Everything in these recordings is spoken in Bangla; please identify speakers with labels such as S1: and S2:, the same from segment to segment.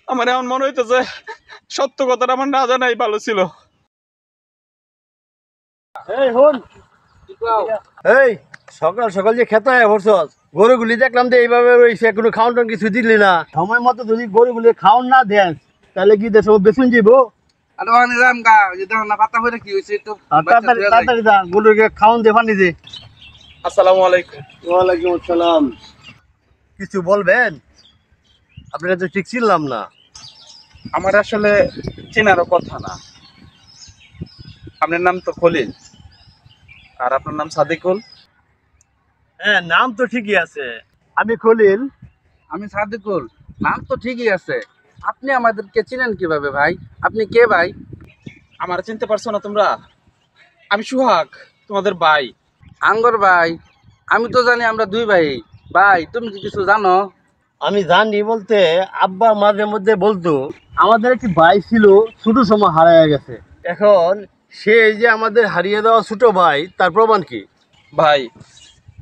S1: আমার এখন মনে হইতেছে সত্য কথাটা আমার না জানাই ভালো ছিল।
S2: এই সকাল সকাল যে খেতে হয় ভরছস, গরুগুলি দেখলাম যে এইভাবে রয়েছে, কোনো খাওয়ান টাউন কিছু দিলি না। সময় মতো যদি গরুগুলি খাওয়ান না দেন তাহলে কি দেশ বেসুন যাবো। তাড়াতাড়ি গরুকে খাওয়ান দে, পানি দে।
S1: আসসালামু আলাইকুম।
S2: ওয়ালাইকুম আসসালাম। কিছু বলবেন? আপনারা তো ঠিক ছিলাম না।
S1: আমার আসলে চেনারও কথা না। আপনার নাম তো খলিল আর আপনার নাম সাদিকুল।
S2: হ্যাঁ, নাম তো ঠিকই আছে। আমি খলিল।
S3: আমি সাদিকুল। নাম তো ঠিকই আছে, আপনি আমাদেরকে চিনেন কিভাবে ভাই? আপনি কে ভাই?
S1: আমার চিনতে পারছো না তোমরা? আমি সুহাগ, তোমাদের ভাই।
S3: আঙ্গর ভাই? আমি তো জানি আমরা দুই ভাই। ভাই তুমি কি কিছু জানো?
S2: আমি জানি বলতে, আব্বা মাঝে মধ্যে বলতো আমাদের একটি ভাই ছিল, ছোট সময় হারিয়ে গেছে। এখন সে যে আমাদের হারিয়ে দেওয়া ছোট ভাই, তার প্রমাণ কি?
S1: ভাই,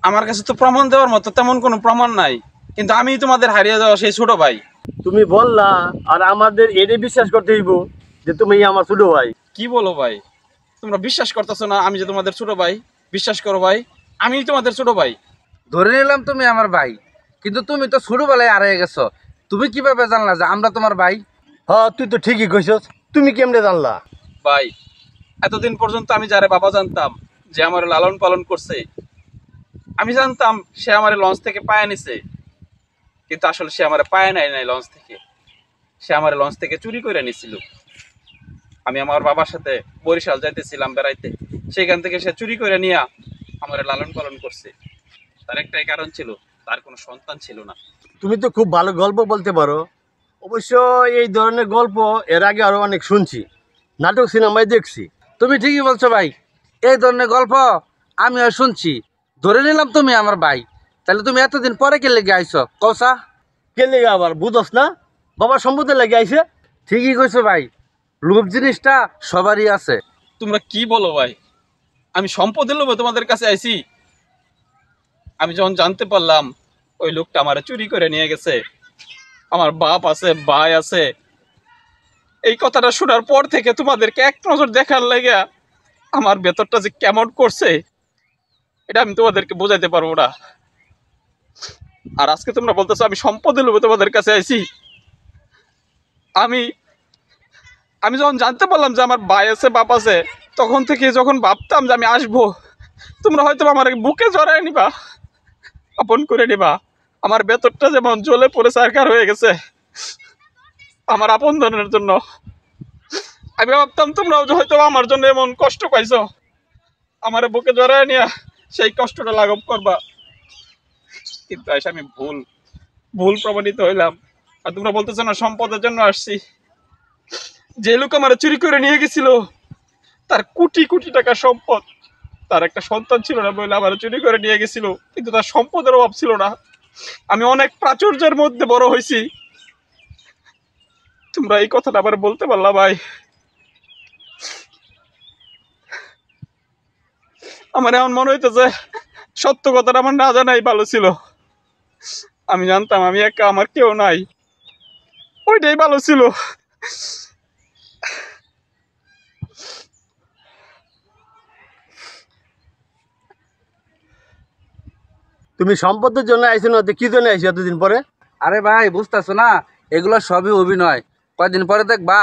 S1: আমার কাছে তো প্রমাণ দেওয়ার মতো তেমন কোনো প্রমাণ নাই, কিন্তু আমি তোমাদের হারিয়ে যাওয়া সেই ছোট ভাই।
S2: তুমি বললা, আর আমাদের এটাই বিশ্বাস করতে হইব যে তুমি আমার ছোট ভাই।
S1: কি বলো ভাই, তোমরা বিশ্বাস করতেছো না আমি যে তোমাদের ছোট ভাই? বিশ্বাস করো ভাই, আমি তোমাদের ছোট ভাই।
S3: ধরে নিলাম তুমি আমার ভাই, কিন্তু তুমি তো ছোটবেলায় হারিয়ে গেছো। তুমি কিভাবে জানলা যে আমরা তোমার ভাই?
S2: হ্যাঁ, তুই তো ঠিকই কইছস। তুমি কেমনে জানলা?
S1: ভাই, এতদিন পর্যন্ত আমি যারে বাবা জানতাম, যে আমার লালন পালন করছে, আমি জানতাম সে আমার লঞ্চ থেকে পায়ে নিছে, কিন্তু আসলে সে আমার পায়ে নেয় নাই লঞ্চ থেকে। সে আমার লঞ্চ থেকে চুরি করে নিছিল। আমি আমার বাবার সাথে বরিশাল যাইতেছিলাম বেড়াইতে, সেখান থেকে সে চুরি করে নিয়ে আমার লালন পালন করছে। তার একটাই কারণ ছিল, তার কোনো সন্তান ছিল না।
S2: তুমি তো খুব ভালো গল্প বলতে পারো। অবশ্য এই ধরনের গল্প এর আগে আরো অনেক শুনছি, নাটক সিনেমায় দেখছি।
S3: তুমি ঠিকই বলছো ভাই, এই ধরনের গল্প আমিও শুনছি। ধরে নিলাম তুমি আমার ভাই, তাহলে তুমি এতদিন পরে কে লেগে আইছো কৌসা?
S2: কে লেগে আবার বুঝস না? বাবার সম্পত্তি লেগে আইছে।
S3: ঠিকই কইছো ভাই, লোভ জিনিসটা সবারই আছে।
S1: তোমরা কি বলো ভাই? আমি সম্পদের লোভে তোমাদের কাছে আইছি? আমি যখন জানতে পারলাম ওই লোকটা আমার চুরি করে নিয়ে গেছে, আমার বাপ আছে, ভাই আছে, এই কথাটা শোনার পর থেকে তোমাদেরকে এক নজর দেখার লাগে আমার ভেতরটা যে কেমন করছে এটা আমি তোমাদেরকে বোঝাইতে পারবো না। আর আজকে তোমরা বলতেছো আমি সম্পদের লোভে তোমাদের কাছে আইছি। আমি আমি যখন জানতে পারলাম যে আমার ভাই আছে, বাপ আছে, তখন থেকে যখন ভাবতাম যে আমি আসবো, তোমরা হয়তো আমার বুকে জড়ায় নিবা, আপন করে নিবা। আমার ভেতরটা যেমন জ্বলে পড়ে সারকার হয়ে গেছে আমার আপন জনের জন্য। আমি ভাবতাম তোমরাও হয়তো আমার জন্য এমন কষ্ট পাইছো, আমার বুকে জড়ায় নিয়ে সেই কষ্টটা লাঘব করবা, কিন্তু এসে আমি ভুল ভুল প্রমাণিত হইলাম। আর তোমরা বলতেছো না সম্পদের জন্য আসছি। যে লোক আমার চুরি করে নিয়ে গেছিল, তার কোটি কোটি টাকা সম্পদ, তার একটা সন্তান ছিল না বলে আমার চুরি করে নিয়ে গেছিল, কিন্তু তার সম্পদের অভাব ছিল না। আমি অনেক প্রাচুর্যের মধ্যে বড় হয়েছি। তোমরা এই কথাটা আবার বলতে পারলা ভাই? আমার এখন মনে হইতেছে সত্য কথাটা আমার না জানাই ভালো ছিল। আমি জানতাম আমি একা, আমার কেউ নাই, ওইটাই ভালো ছিল।
S2: তুমি সম্পদের জন্য আইছো না, তো কি জন্য আইছো এতদিন পরে?
S3: আরে ভাই বুঝতেছো না, এগুলো সবই অভিনয়। কয়দিন পরে দেখবা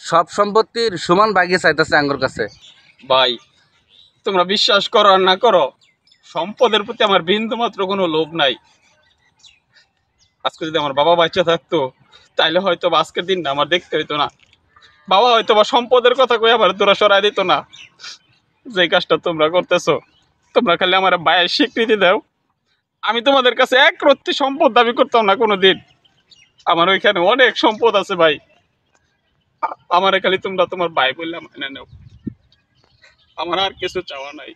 S3: সব সম্পত্তির সমান ভাগে চাইতেছে আঙ্গুর কাছে।
S1: ভাই, তোমরা বিশ্বাস করো আর না করো, সম্পদের প্রতি আমার বিন্দু মাত্র কোনো লোভ নাই। আজকে যদি আমার বাবা বাচ্চা থাকতো, তাইলে হয়তো আজকের দিনটা আমার দেখতে হইতো না। বাবা হয়তো বা সম্পদের কথা কই আবার তোরা সরাই দিত না। যে কাজটা তোমরা করতেছো, তোমরা খালি আমার ভাইয়ের স্বীকৃতি দাও। আমি তোমাদের কাছে এক রত্তি সম্পদ দাবি করতাম না কোনোদিন। আমার ওইখানে অনেক সম্পদ আছে ভাই। আমার খালি তোমরা তোমার ভাই বললাম মেনে নেও, আমার আর কিছু চাওয়া নাই।